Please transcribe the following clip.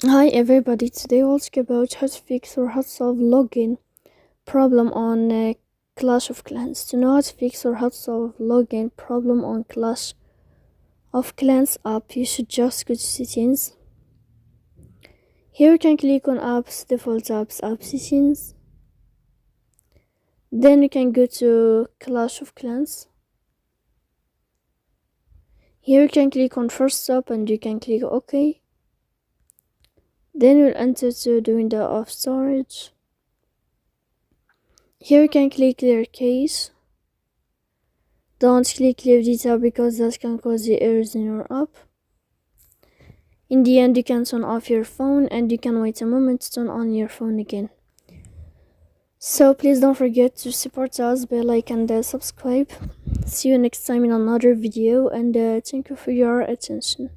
Hi everybody, today we'll talk about how to fix or how to solve login problem on Clash of Clans. To know how to fix or how to solve login problem on Clash of Clans app, you should just go to settings. Here you can click on apps, default apps, app settings. Then you can go to Clash of Clans. Here you can click on first stop and you can click OK. Then you'll enter to the window of storage. Here you can click clear cache. Don't click leave data because that can cause the errors in your app. In the end, you can turn off your phone and you can wait a moment to turn on your phone again. So please don't forget to support us by like and subscribe. See you next time in another video, and thank you for your attention.